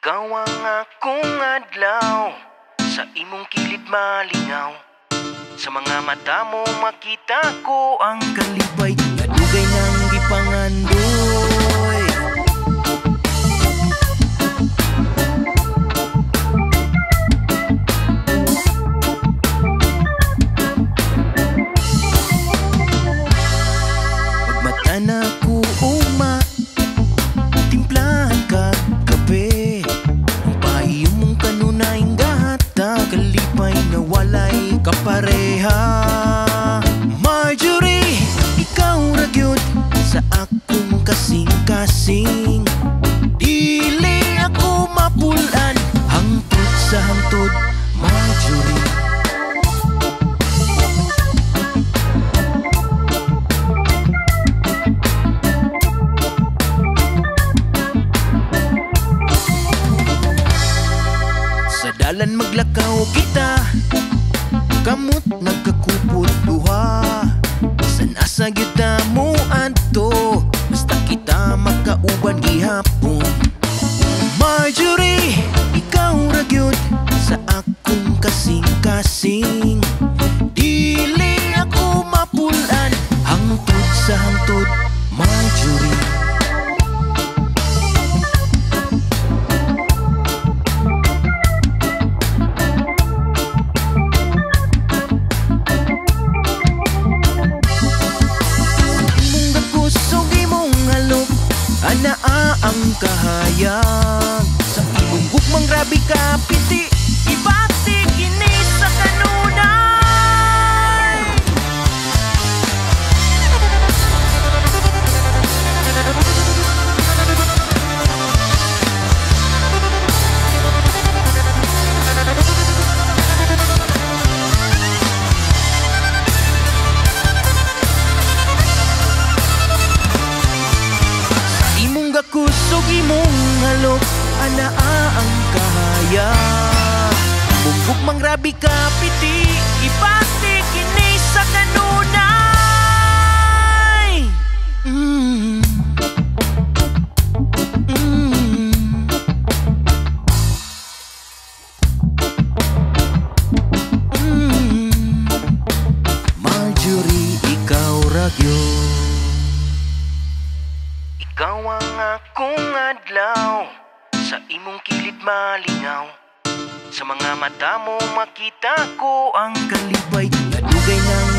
Ikaw ang akong adlaw, sa imong kilid malingaw. Sa mga mata mo makita ko ang kalipay nga dugay ng gipangandoy. Pagmata na ko uma, timplahan ka kape. Ang paiyong mong kanunay gahata, kalipay na walay kapareha. Marjorie, ikaw ragyod sa akong kasing-kasing. Dili ako mapulan, hangtod sa hangtod, Marjorie. Sa dalan maglakaw kita, kamot nagkakupot duha. San asa gyud na mo adto, basta kita makauban gihapon. Marjorie, ikaw ra gyud sa akong kasing-kasing. Dili ako mapulan, hangtod sa hangtod, Marjorie. Anaa ang kahayag sa imong gugmang grabe ka piti, ibati kini sa kanunay. Kusog imong halok, anaa ang kahayag. Bumbog mang rabi ka piti, ibati kini sa kanunay. Marjorie, ikaw ragyo. Ikaw ang akong adlaw, sa imong kilid malingaw. Sa mga mata mo makita ko ang kalipay nga dugay ng